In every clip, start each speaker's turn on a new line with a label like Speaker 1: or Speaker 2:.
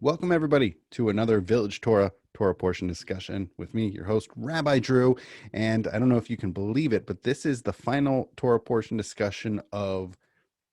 Speaker 1: Welcome, everybody, to another Village Torah portion discussion with me, your host, Rabbi Drew. And I don't know if you can believe it, but this is the final Torah portion discussion of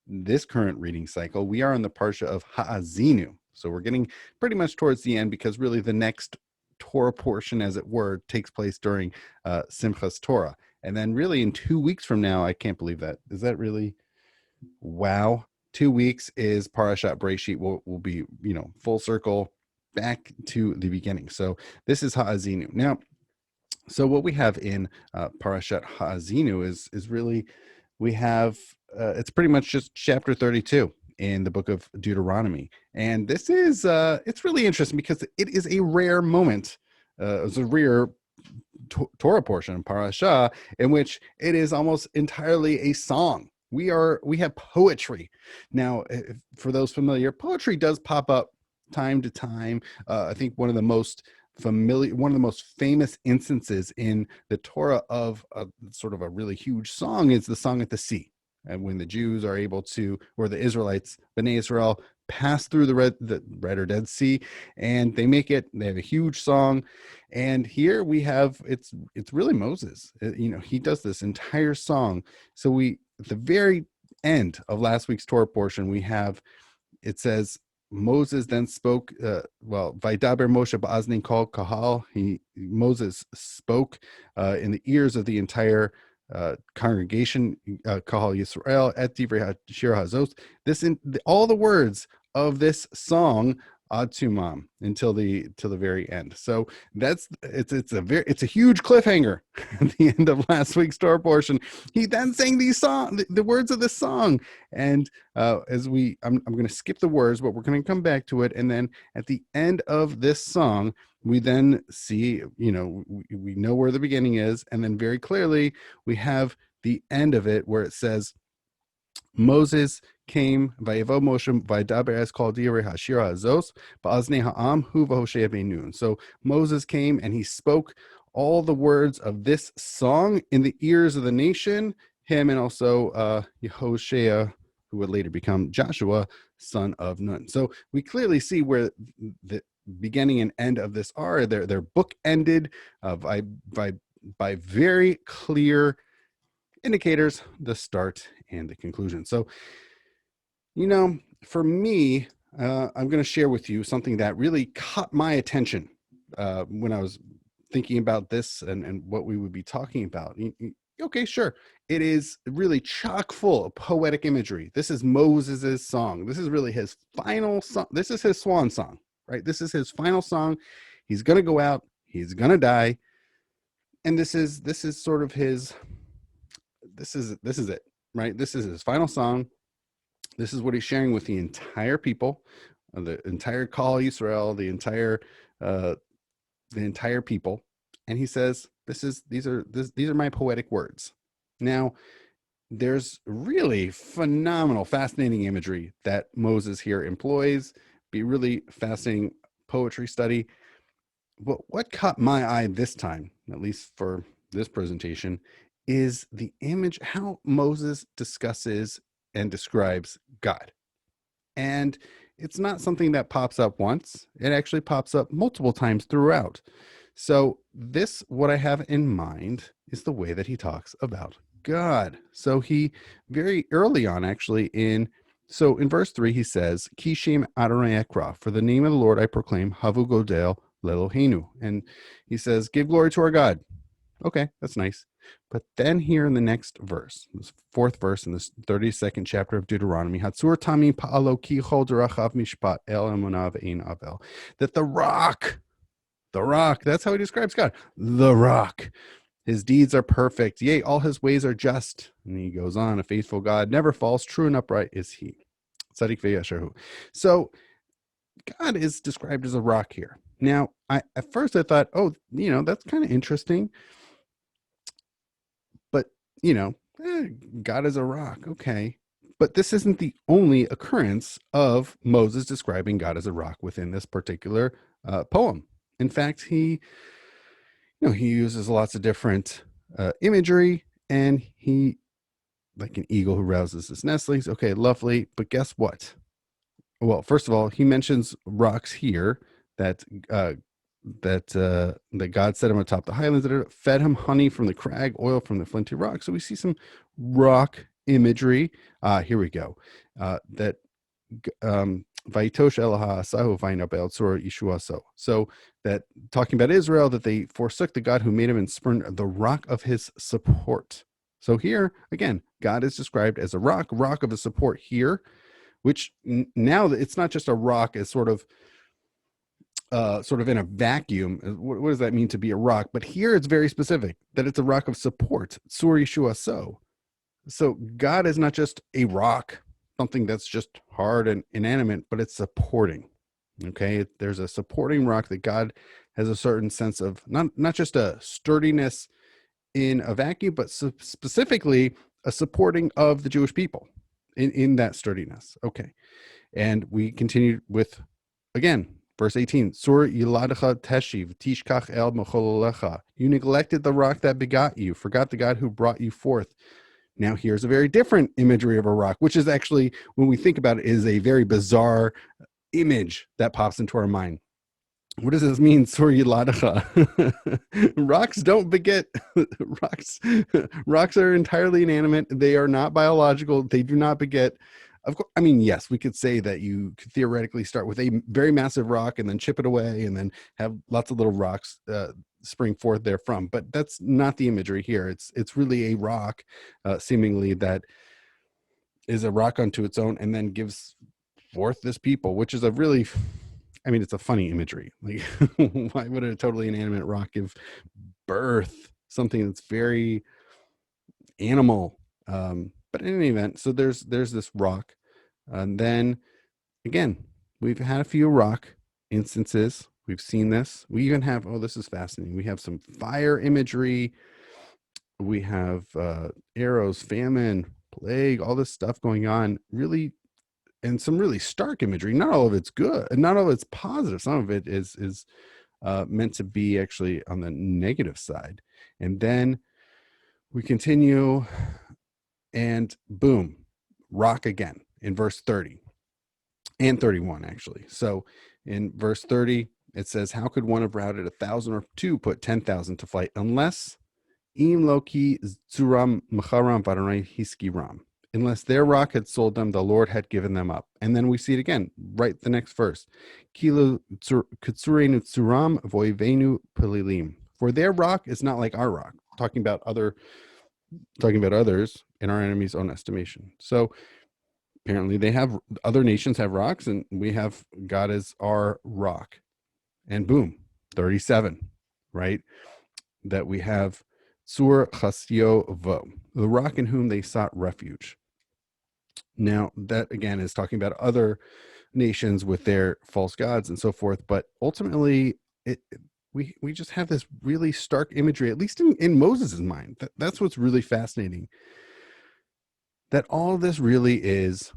Speaker 1: this current reading cycle. We are on the Parsha of Haazinu. So we're getting pretty much towards the end because really the next Torah portion, as it were, takes place during Simchas Torah. And then really in 2 weeks from now, I can't believe that. Is that really? Wow. 2 weeks is Parashat Breshit will be, full circle back to the beginning. So this is Haazinu. Now, so what we have in Parashat Haazinu is really, we have, it's pretty much just chapter 32 in the book of Deuteronomy. And this is, it's really interesting because it is a rare moment. It's a rare Torah portion, Parashah, in which it is almost entirely a song. We have poetry. Now, for those familiar, poetry does pop up time to time. I think one of the most famous instances in the Torah of a sort of a really huge song is the Song at the Sea. And when the Jews are able to, or the Israelites, Bnei Israel, pass through the Red or Dead Sea, and they have a huge song. And here we have, it's really Moses. He does this entire song. So at the very end of last week's Torah portion, it says, Moses then spoke, Vaidaber Moshe ba'aznin kol kahal. Moses spoke in the ears of the entire congregation, kahal Yisrael et divrei shir hazos. All the words of this song ad tumam until the very end. So it's a huge cliffhanger at the end of last week's Torah portion. He then sang the words of this song, and I'm going to skip the words, but we're going to come back to it. And then at the end of this song, we then see, we know where the beginning is, and then very clearly we have the end of it where it says, Moses came, Vayevo Moshe Vaydaber es kol divrei hashir hazos ba'aznei ha'am hu v'hoshea beinun. So Moses came and he spoke all the words of this song in the ears of the nation, him and also Yehoshua, who would later become Joshua, son of Nun. So we clearly see where the beginning and end of this are. They're book ended by very clear indicators, the start and the conclusion. So, for me, I'm going to share with you something that really caught my attention when I was thinking about this and what we would be talking about. Okay, sure. It is really chock full of poetic imagery. This is Moses's song. This is really his final song. This is his swan song, right? This is his final song. He's going to go out. He's going to die. And this is sort of his, this is it, right? This is his final song. This is what he's sharing with the entire people, the entire Kol Yisrael, the entire people. And he says, these are my poetic words. Now, there's really phenomenal, fascinating imagery that Moses here employs. Be really fascinating poetry study. But what caught my eye this time, at least for this presentation, is the image, how Moses discusses and describes God. And it's not something that pops up once. It actually pops up multiple times throughout. So what I have in mind is the way that he talks about God. So he very early on, actually, in verse 3, he says, Kishem Adonai Ekra, for the name of the Lord I proclaim, Havu Godel Lelohenu. And he says, give glory to our God. Okay, that's nice. But then here in the next verse, this fourth verse in this 32nd chapter of Deuteronomy, Hatzur Tamim Pa'alo Kichol Derachav Mishpat El Emunav Ein Avel, that the rock, that's how he describes God, the rock. His deeds are perfect. Yea, all his ways are just. And he goes on, a faithful God never falls, true and upright is he. Tzadik ve'yashahu. So God is described as a rock here. Now, at first I thought, that's kind of interesting. But, God is a rock. Okay. But this isn't the only occurrence of Moses describing God as a rock within this particular poem. In fact, he uses lots of different imagery, and he, like an eagle who rouses his nestlings. Okay, lovely. But guess what? Well, first of all, he mentions rocks here that uh, that God set him atop the highlands, that fed him honey from the crag, oil from the flinty rock. So we see some rock imagery. Here we go. That Vaitosh Elaha Asahu Vainabel Tsura Ishuaso. So that talking about Israel, that they forsook the God who made him and spurned the rock of his support. So here again, God is described as a rock of a support here, which now it's not just a rock as sort of in a vacuum. What does that mean to be a rock? But here it's very specific that it's a rock of support. Tsuri Shua So. So God is not just a rock, something that's just hard and inanimate, but it's supporting. Okay, there's a supporting rock that God has a certain sense of not just a sturdiness in a vacuum, but specifically a supporting of the Jewish people in that sturdiness. Okay, and we continue with again verse 18. Sur yiladecha teshiv tishkach el mechololecha. You neglected the rock that begot you, forgot the God who brought you forth. Now, here's a very different imagery of a rock, which is actually, when we think about it, is a very bizarre image that pops into our mind. What does this mean? Rocks don't beget. rocks rocks are entirely inanimate. They are not biological. They do not beget. Of course, I mean, yes, we could say that you could theoretically start with a very massive rock and then chip it away and then have lots of little rocks spring forth therefrom. But that's not the imagery here. It's really a rock, seemingly, that is a rock unto its own and then gives forth this people, which is a really, I mean, it's a funny imagery. Like, why would a totally inanimate rock give birth something that's very animal? But in any event, so there's this rock, and then again, we've had a few rock instances. We've seen this. We even have, oh, this is fascinating. We have some fire imagery. We have arrows, famine, plague, all this stuff going on. Really, and some really stark imagery. Not all of it's good, and not all of it's positive. Some of it is meant to be actually on the negative side. And then we continue, and boom, rock again in verse 30 and 31, actually. So in verse 30, it says, how could one have routed 1,000 or two put 10,000 to flight unless im loki zuram macharam varanai hiskiram, unless their rock had sold them, the Lord had given them up. And then we see it again, right the next verse. Kilo kutsurenu tsuram voivenu pelilim. For their rock is not like our rock. Talking about others in our enemy's own estimation. So apparently other nations have rocks, and we have God as our rock. And boom, 37, right? That we have Sur Chasio Vo, the rock in whom they sought refuge. Now, that again is talking about other nations with their false gods and so forth, but ultimately, we just have this really stark imagery, at least in Moses' mind. That's what's really fascinating. That all of this really is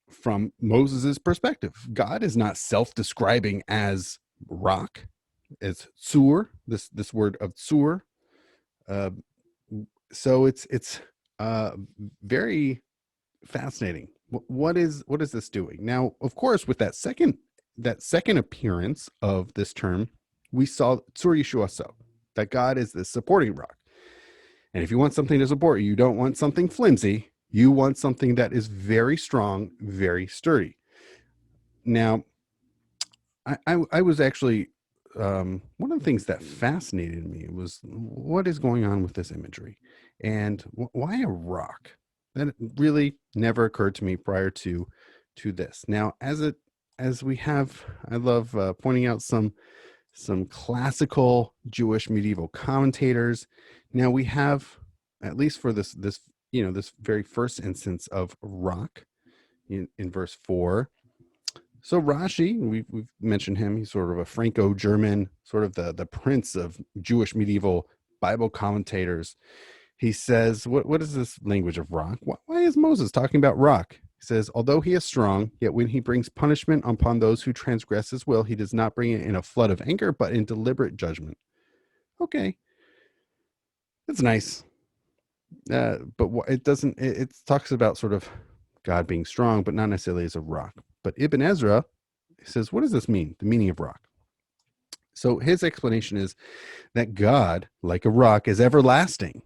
Speaker 1: from Moses' perspective. God is not self-describing as rock. It's Tsur, this word of Tsur. So it's very fascinating. What is this doing? Now, of course, with that second appearance of this term, we saw Tsur Yeshua, so that God is the supporting rock. And if you want something to support you, you don't want something flimsy. You want something that is very strong, very sturdy. Now, I was actually one of the things that fascinated me was what is going on with this imagery, and why a rock. That really never occurred to me prior to this. Now, as we have, I love pointing out some classical Jewish medieval commentators. Now we have, at least for this very first instance of rock in verse 4. So Rashi, we've mentioned him. He's sort of a Franco-German, sort of the prince of Jewish medieval Bible commentators. He says, what is this language of rock? Why is Moses talking about rock? He says, although he is strong, yet when he brings punishment upon those who transgress his will, he does not bring it in a flood of anger, but in deliberate judgment. Okay, that's nice. But it doesn't, it talks about sort of God being strong, but not necessarily as a rock. But Ibn Ezra says, what does this mean? The meaning of rock. So his explanation is that God, like a rock, is everlasting.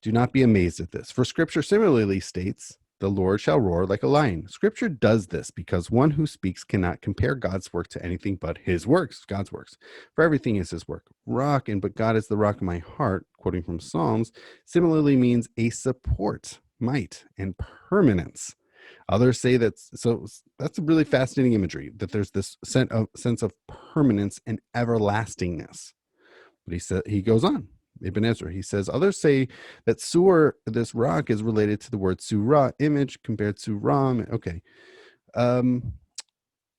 Speaker 1: Do not be amazed at this, for scripture similarly states, the Lord shall roar like a lion. Scripture does this because one who speaks cannot compare God's work to anything but his works, God's works. For everything is his work. Rock, and but God is the rock of my heart, quoting from Psalms, similarly means a support, might, and permanence. Others say so that's a really fascinating imagery, that there's this sense of permanence and everlastingness. But he goes on, Ibn Ezra, he says, others say that Sur, this rock, is related to the word surah, image, compared to Ram. Okay.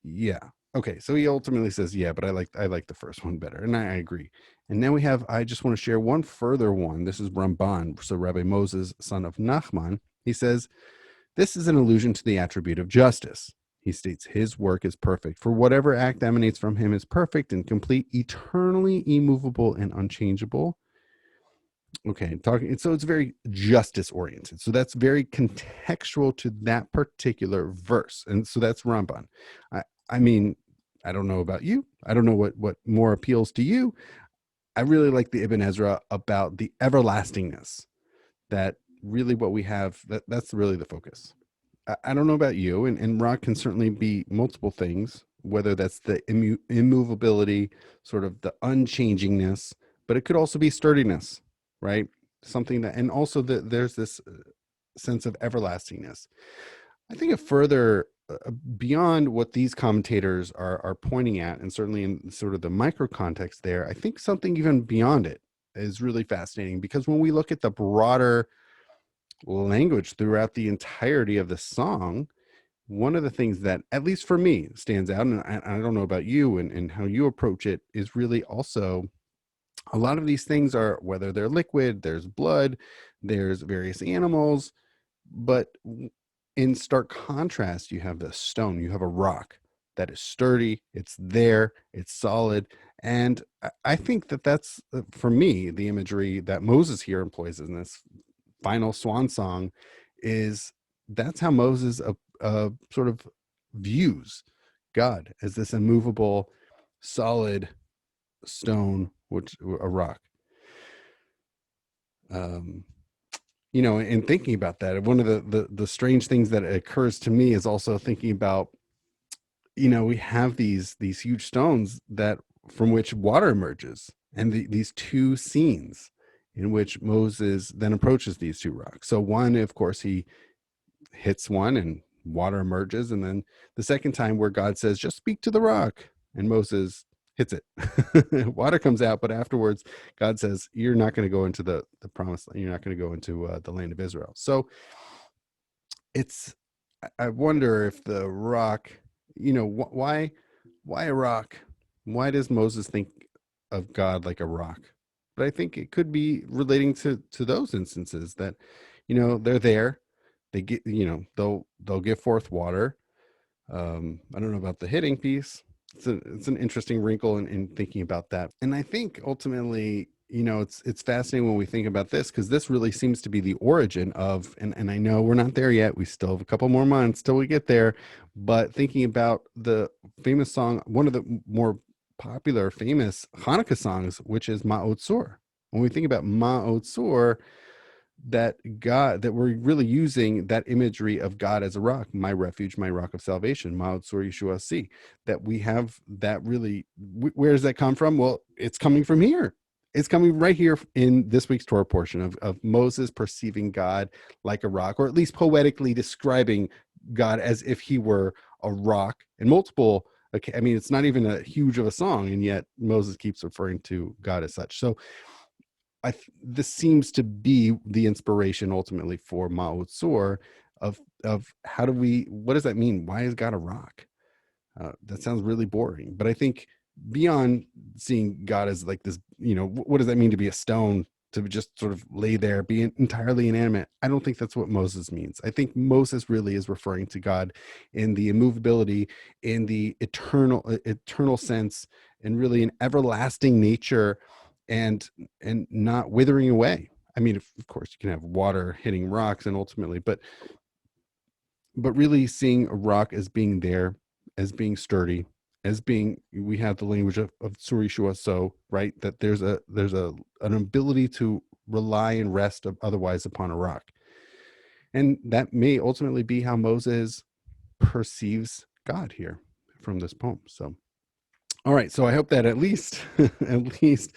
Speaker 1: Yeah. Okay. So he ultimately says, yeah, but I like the first one better. And I agree. And now I just want to share one further one. This is Ramban. So Rabbi Moses, son of Nachman, he says, this is an allusion to the attribute of justice. He states his work is perfect, for whatever act emanates from him is perfect and complete, eternally immovable and unchangeable. Okay, so it's very justice oriented. So that's very contextual to that particular verse. And so that's Ramban. I mean, I don't know about you. I don't know what more appeals to you. I really like the Ibn Ezra about the everlastingness, that really what we have, that's really the focus. I don't know about you, and rock can certainly be multiple things, whether that's the immovability, sort of the unchangingness, but it could also be sturdiness, right? Something that, and also there's this sense of everlastingness. I think a further beyond what these commentators are pointing at, and certainly in sort of the micro context there, I think something even beyond it is really fascinating, because when we look at the broader language throughout the entirety of the song, one of the things that, at least for me, stands out, and I don't know about you and how you approach it, is really also a lot of these things are, whether they're liquid, there's blood, there's various animals, but in stark contrast, you have the stone, you have a rock that is sturdy, it's there, it's solid. And I think that that's, for me, the imagery that Moses here employs in this final swan song is, that's how Moses sort of views God, as this immovable, solid stone, which a rock. In thinking about that, one of the strange things that occurs to me is also thinking about, we have these huge stones that, from which water emerges, and these two scenes in which Moses then approaches these two rocks. So one, of course, he hits one and water emerges, and then the second time where God says, just speak to the rock, and Moses hits it. Water comes out, but afterwards God says, you're not going to go into the promised land, you're not going to go into the land of Israel. So I wonder if the rock, why a rock? Why does Moses think of God like a rock? But I think it could be relating to those instances that, they're there, they get, they'll give forth water. I don't know about the hitting piece. It's an interesting wrinkle in thinking about that. And I think ultimately, it's fascinating when we think about this, because this really seems to be the origin of, and I know we're not there yet. We still have a couple more months till we get there, but thinking about the famous song, one of the more popular, famous Hanukkah songs, which is Ma'ot Tzor. When we think about Ma'ot Tzor, that God, that we're really using that imagery of God as a rock, my refuge, my rock of salvation, Ma'ot Tzor Yeshua Si, that we have that really, where does that come from? Well, it's coming from here. It's coming right here in this week's Torah portion of Moses perceiving God like a rock, or at least poetically describing God as if he were a rock, and multiple. Okay, I mean, it's not even a huge of a song, and yet Moses keeps referring to God as such. So this seems to be the inspiration ultimately for Ma'ot Tzor of what does that mean? Why is God a rock? That sounds really boring, but I think beyond seeing God as like this, what does that mean to be a stone, to just sort of lay there, be entirely inanimate? I don't think that's what Moses means. I think Moses really is referring to God in the immovability, in the eternal sense, and really an everlasting nature, and not withering away. I mean, of course, you can have water hitting rocks, and ultimately, but but really seeing a rock as being there, as being sturdy, as being, we have the language of Suri Shua So, right? That there's an ability to rely and rest otherwise upon a rock. And that may ultimately be how Moses perceives God here from this poem. So all right, so I hope that at least, at least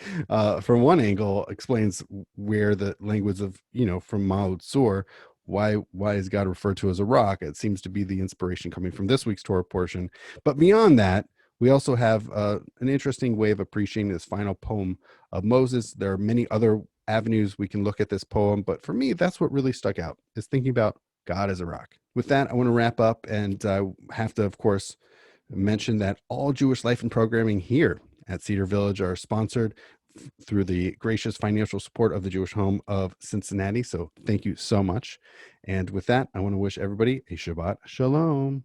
Speaker 1: from one angle, explains where the language of, from Maud Sur, why is God referred to as a rock? It seems to be the inspiration coming from this week's Torah portion. But beyond that, we also have an interesting way of appreciating this final poem of Moses. There are many other avenues we can look at this poem, but for me, that's what really stuck out, is thinking about God as a rock. With that, I want to wrap up, and I have to, of course, mention that all Jewish life and programming here at Cedar Village are sponsored through the gracious financial support of the Jewish Home of Cincinnati. So thank you so much. And with that, I want to wish everybody a Shabbat Shalom.